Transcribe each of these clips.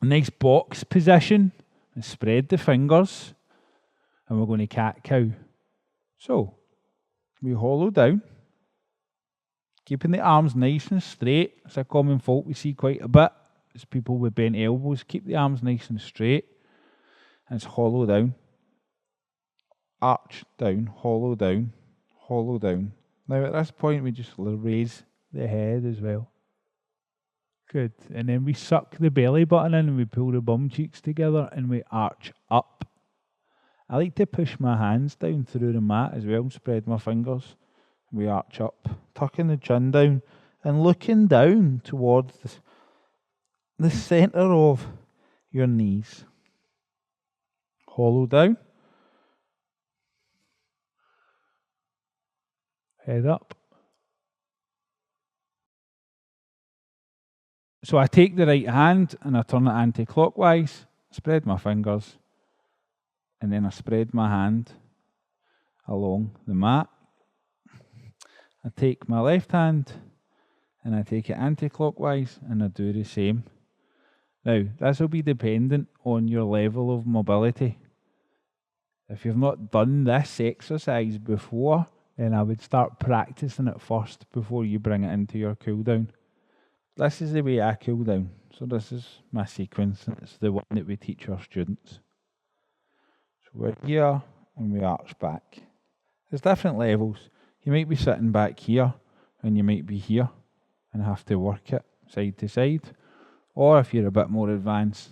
A nice box position and spread the fingers, and we're going to cat-cow. So, we hollow down, keeping the arms nice and straight. It's a common fault we see quite a bit. It's people with bent elbows. Keep the arms nice and straight, and it's hollow down. Arch down, hollow down, hollow down. Now at this point we just raise the head as well. Good. And then we suck the belly button in and we pull the bum cheeks together and we arch up. I like to push my hands down through the mat as well, spread my fingers. We arch up, tucking the chin down and looking down towards the centre of your knees. Hollow down. Head up. So I take the right hand and I turn it anti-clockwise, spread my fingers, and then I spread my hand along the mat. I take my left hand and I take it anti-clockwise and I do the same. Now, this will be dependent on your level of mobility. If you've not done this exercise before, then I would start practicing it first before you bring it into your cool down. This is the way I cool down. So this is my sequence, and it's the one that we teach our students. So we're here and we arch back. There's different levels. You might be sitting back here and you might be here and have to work it side to side. Or if you're a bit more advanced,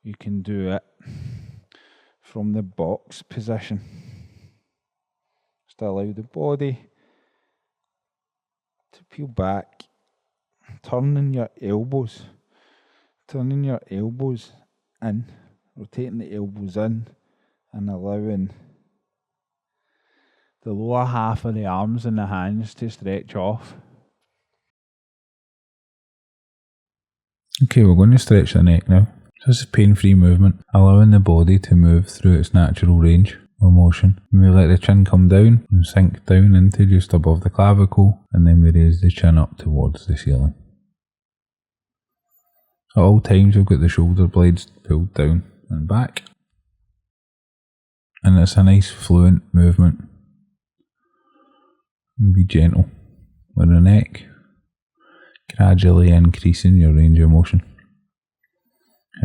you can do it from the box position. Just allow the body to peel back, turning your elbows in, rotating the elbows in and allowing the lower half of the arms and the hands to stretch off. Okay, we're going to stretch the neck now. This is pain-free movement, allowing the body to move through its natural range of motion. And we let the chin come down and sink down into just above the clavicle, and then we raise the chin up towards the ceiling. At all times we've got the shoulder blades pulled down and back. And it's a nice fluent movement. And be gentle with the neck, gradually increasing your range of motion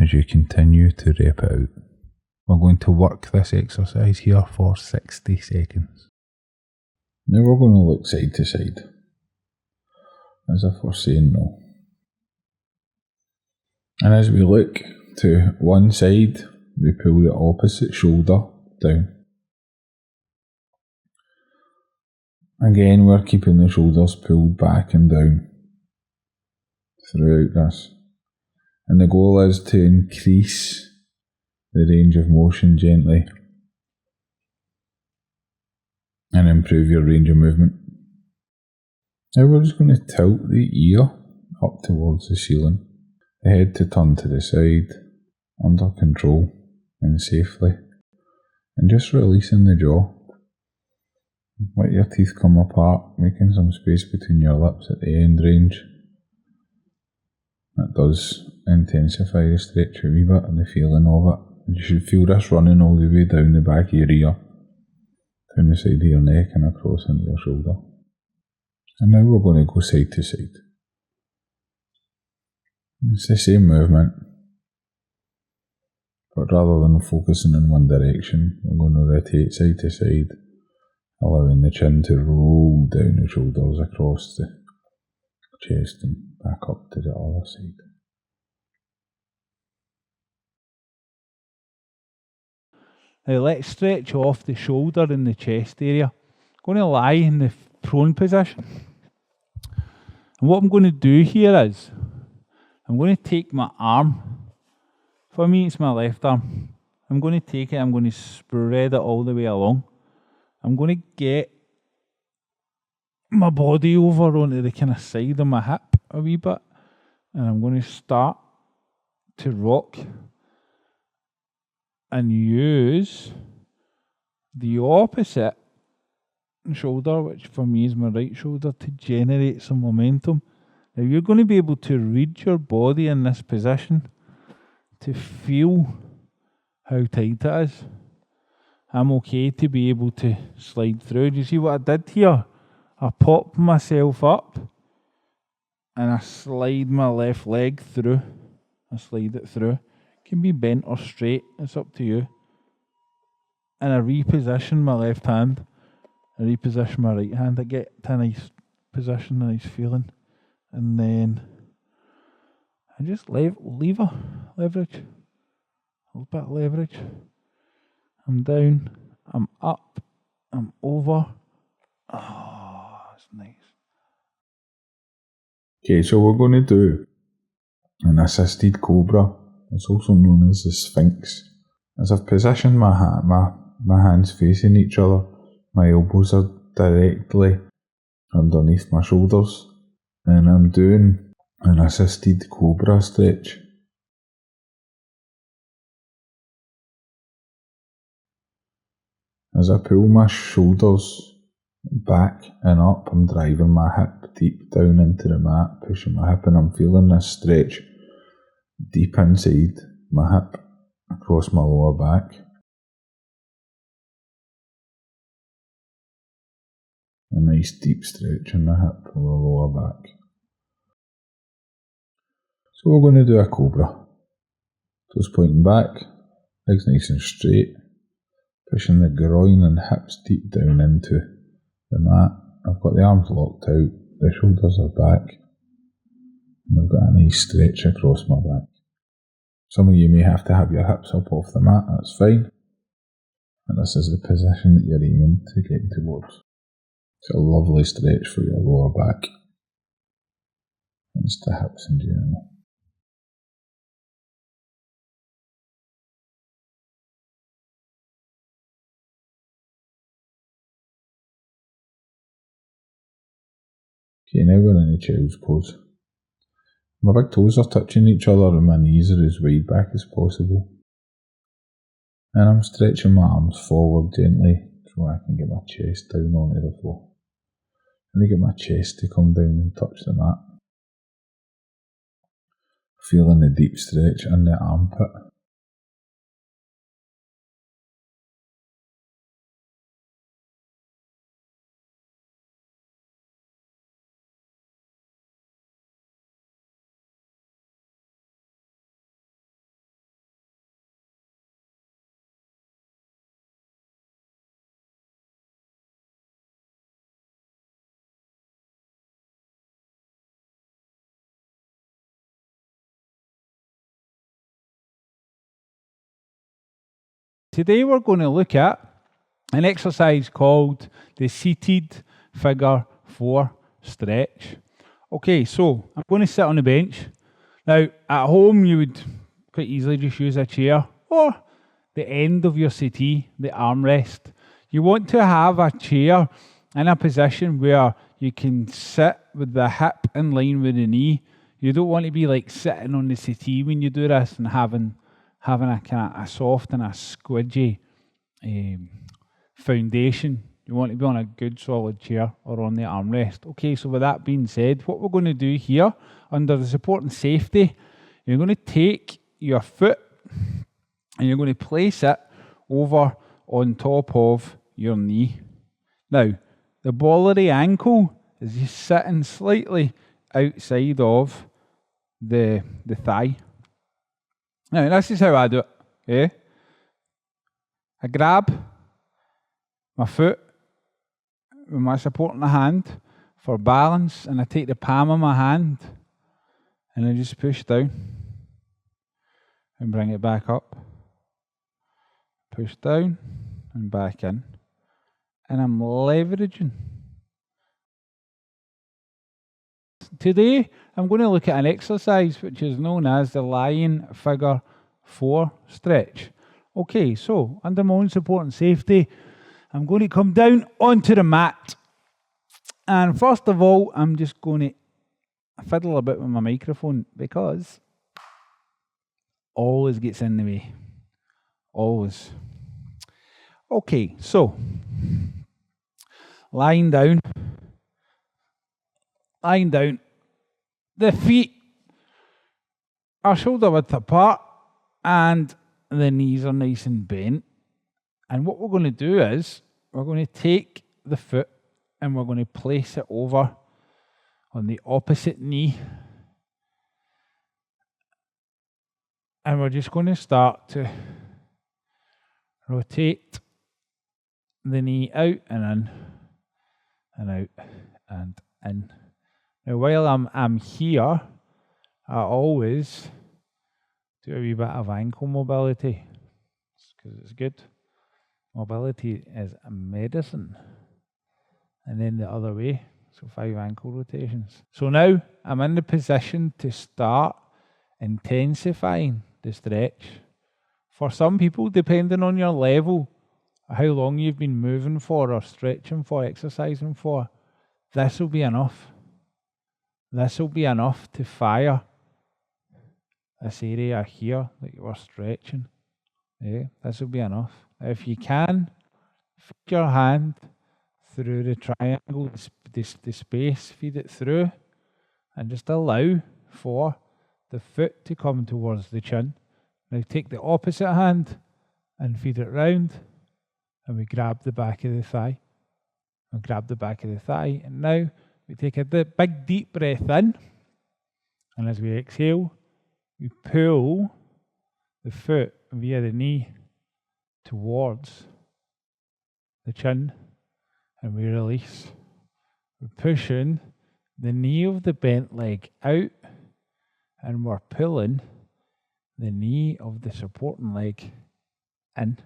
as you continue to rep it out. We're going to work this exercise here for 60 seconds. Now we're going to look side to side, as if we're saying no. And as we look to one side, we pull the opposite shoulder down. Again, we're keeping the shoulders pulled back and down throughout this. And the goal is to increase the range of motion gently and improve your range of movement. Now we're just going to tilt the ear up towards the ceiling, the head to turn to the side, under control and safely, and just releasing the jaw. Let your teeth come apart, making some space between your lips at the end range. That does intensify the stretch a wee bit and the feeling of it. And you should feel this running all the way down the back of your ear, down the side of your neck and across into your shoulder. And now we're going to go side to side. It's the same movement, but rather than focusing in one direction, we're going to rotate side to side, allowing the chin to roll down the shoulders across the chest and back up to the other side. Now let's stretch off the shoulder and the chest area. I'm going to lie in the prone position. And what I'm going to do here is, I'm going to take my arm. For me, it's my left arm. I'm going to take it, I'm going to spread it all the way along. I'm going to get my body over onto the kind of side of my hip a wee bit. And I'm going to start to rock and use the opposite shoulder, which for me is my right shoulder, to generate some momentum Now you're going to be able to read your body in this position to feel how tight it is. I'm okay to be able to slide through. Do you see what I did here? I popped myself up and I slide my left leg through. I slide it through. It can be bent or straight, it's up to you. And I reposition my left hand. I reposition my right hand. I get to a nice position, a nice feeling. And then I just leverage. A little bit of leverage. I'm down. I'm up. I'm over. Oh, that's nice. Okay, so we're going to do an assisted cobra. It's also known as the Sphinx. As I've positioned my hands facing each other, my elbows are directly underneath my shoulders, and I'm doing an assisted cobra stretch. As I pull my shoulders back and up, I'm driving my hip deep down into the mat, pushing my hip, and I'm feeling this stretch deep inside my hip across my lower back. A nice deep stretch in the hip or the lower back. So we're going to do a cobra. Toes pointing back, legs nice and straight, pushing the groin and hips deep down into the mat. I've got the arms locked out, the shoulders are back, and I've got a nice stretch across my back. Some of you may have to have your hips up off the mat, that's fine. And this is the position that you're aiming to get towards. It's a lovely stretch for your lower back. And it's the hips in general. Okay, now we're in a child's pose. My big toes are touching each other and my knees are as wide back as possible. And I'm stretching my arms forward gently so I can get my chest down onto the floor. I need to get my chest to come down and touch the mat. Feeling the deep stretch in the armpit. Today we're going to look at an exercise called the seated figure 4 stretch. Okay, so I'm going to sit on the bench. Now, at home you would quite easily just use a chair or the end of your settee, the armrest. You want to have a chair in a position where you can sit with the hip in line with the knee. You don't want to be like sitting on the settee when you do this and having a kind of a soft and a squidgy foundation. You want to be on a good solid chair or on the armrest. Okay, so with that being said, what we're going to do here under the support and safety, you're going to take your foot and you're going to place it over on top of your knee. Now, the ball of the ankle is just sitting slightly outside of the thigh. Now, this is how I do it. Okay? I grab my foot with my support in the hand for balance, and I take the palm of my hand and I just push down and bring it back up. Push down and back in. And I'm leveraging. Today, I'm going to look at an exercise which is known as the lying figure 4 stretch. Okay, so under my own support and safety, I'm going to come down onto the mat. And first of all, I'm just going to fiddle a bit with my microphone because always gets in the way. Always. Okay, so lying down. The feet are shoulder width apart and the knees are nice and bent. And what we're going to do is we're going to take the foot and we're going to place it over on the opposite knee. And we're just going to start to rotate the knee out and in, and out and in. Now, while I'm here, I always do a wee bit of ankle mobility because it's good. Mobility is a medicine. And then the other way, so 5 ankle rotations. So now I'm in the position to start intensifying the stretch. For some people, depending on your level, how long you've been moving for or stretching for, exercising for, this will be enough. This will be enough to fire this area here that you are stretching. Yeah, this will be enough. If you can, feed your hand through the triangle, the space, feed it through, and just allow for the foot to come towards the chin. Now take the opposite hand and feed it round, and we grab the back of the thigh. And grab the back of the thigh, and now we take a big deep breath in, and as we exhale, we pull the foot via the knee towards the chin, and we release. We're pushing the knee of the bent leg out, and we're pulling the knee of the supporting leg in.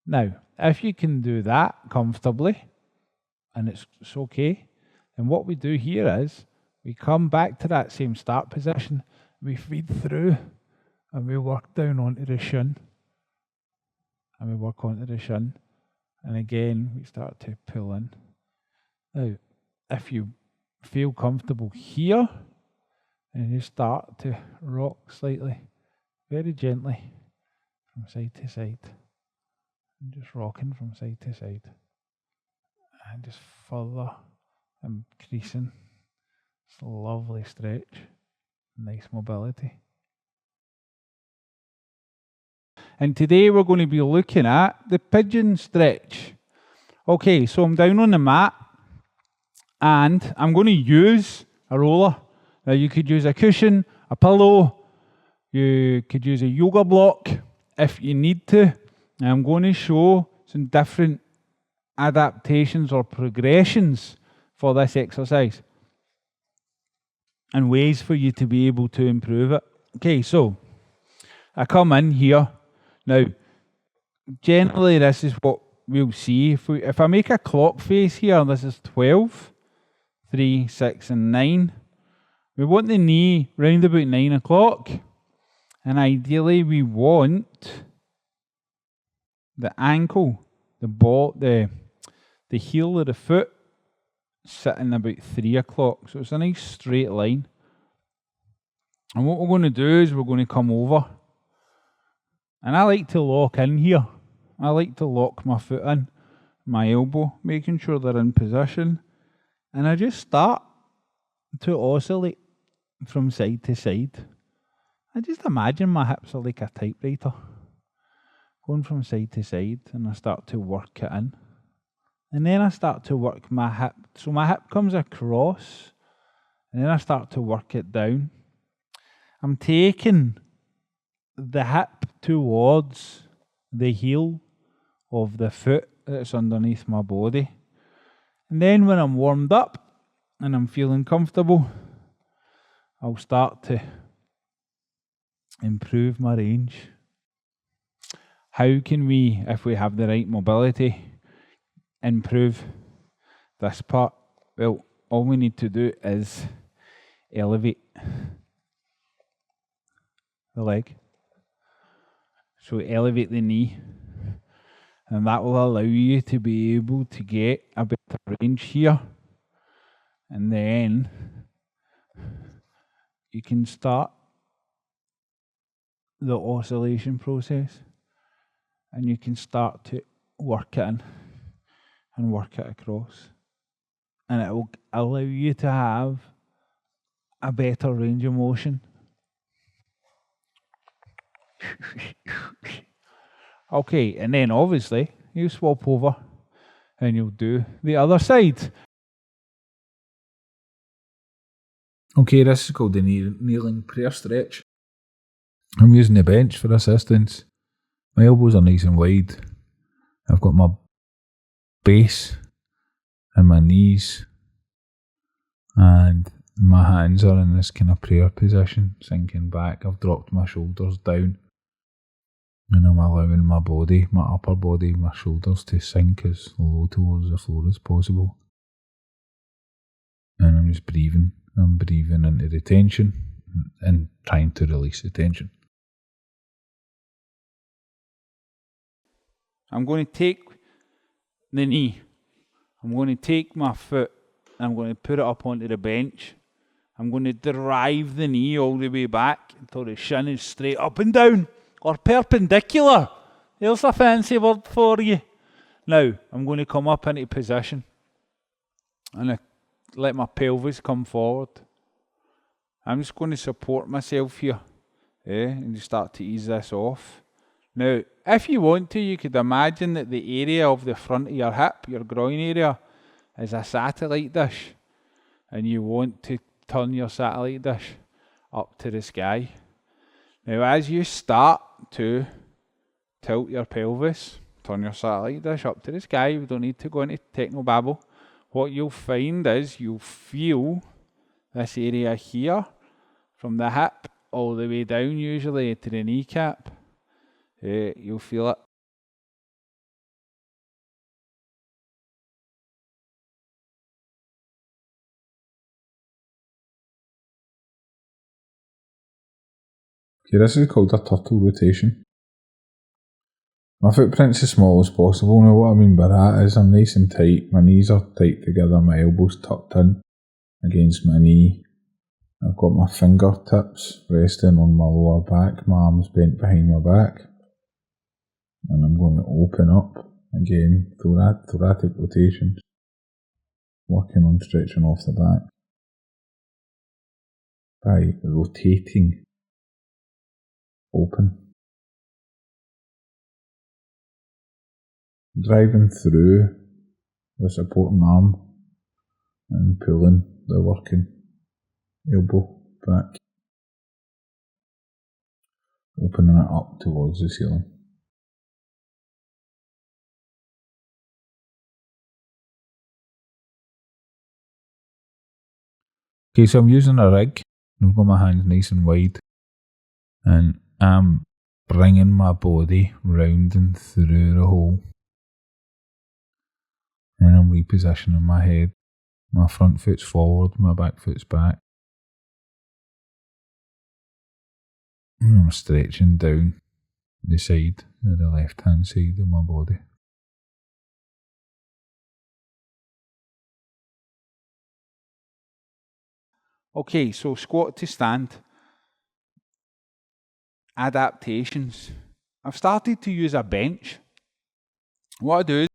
Now, if you can do that comfortably, and it's okay, then what we do here is we come back to that same start position, we feed through, and we work down onto the shin, and we work onto the shin, and again we start to pull in. Now, if you feel comfortable here, and you start to rock slightly, very gently, from side to side, and just rocking from side to side, and just further increasing this lovely stretch, nice mobility. And today we're going to be looking at the pigeon stretch. Okay, so I'm down on the mat, and I'm going to use a roller. Now you could use a cushion, a pillow, you could use a yoga block if you need to. And I'm going to show some different adaptations or progressions for this exercise and ways for you to be able to improve it. Okay, so I come in here. Now, generally this is what we'll see. If I make a clock face here, this is 12, 3, 6 and 9. We want the knee round about 9 o'clock, and ideally we want the ankle, the heel of the foot sitting about 3 o'clock. So it's a nice straight line. And what we're going to do is we're going to come over. And I like to lock in here. I like to lock my foot in, my elbow, making sure they're in position. And I just start to oscillate from side to side. I just imagine my hips are like a typewriter, going from side to side, and I start to work it in. And then I start to work my hip. So my hip comes across, and then I start to work it down. I'm taking the hip towards the heel of the foot that's underneath my body. And then when I'm warmed up and I'm feeling comfortable, I'll start to improve my range. How can we, if we have the right mobility, improve this part? Well, all we need to do is elevate the leg. So elevate the knee, and that will allow you to be able to get a better range here. And then you can start the oscillation process, and you can start to work it in and work it across. And it will allow you to have a better range of motion. Okay, and then obviously you swap over and you'll do the other side. Okay, this is called the kneeling prayer stretch. I'm using the bench for assistance. My elbows are nice and wide. I've got my base and my knees, and my hands are in this kind of prayer position, sinking back. I've dropped my shoulders down, and I'm allowing my body, my upper body, my shoulders to sink as low towards the floor as possible. And I'm just breathing. I'm breathing into the tension and trying to release the tension. I'm going to take the knee. I'm going to take my foot and I'm going to put it up onto the bench. I'm going to drive the knee all the way back until the shin is straight up and down, or perpendicular. There's a fancy word for you. Now, I'm going to come up into position and I let my pelvis come forward. I'm just going to support myself here, and just start to ease this off. Now, if you want to, you could imagine that the area of the front of your hip, your groin area, is a satellite dish, and you want to turn your satellite dish up to the sky. Now, as you start to tilt your pelvis, turn your satellite dish up to the sky, we don't need to go into technobabble. What you'll find is you'll feel this area here, from the hip all the way down, usually to the kneecap. You'll feel it. Okay, this is called a turtle rotation. My footprint's as small as possible. Now what I mean by that is I'm nice and tight, my knees are tight together, my elbows tucked in against my knee. I've got my fingertips resting on my lower back, my arms bent behind my back. And I'm going to open up again, thoracic rotation, working on stretching off the back by rotating, open, driving through the supporting arm and pulling the working elbow back, opening it up towards the ceiling. Okay, so I'm using a rig. I've got my hands nice and wide, and I'm bringing my body round and through the hole. And I'm repositioning my head. My front foot's forward, my back foot's back. And I'm stretching down the side, the left hand side of my body. Okay, so squat to stand. Adaptations. I've started to use a bench. What I do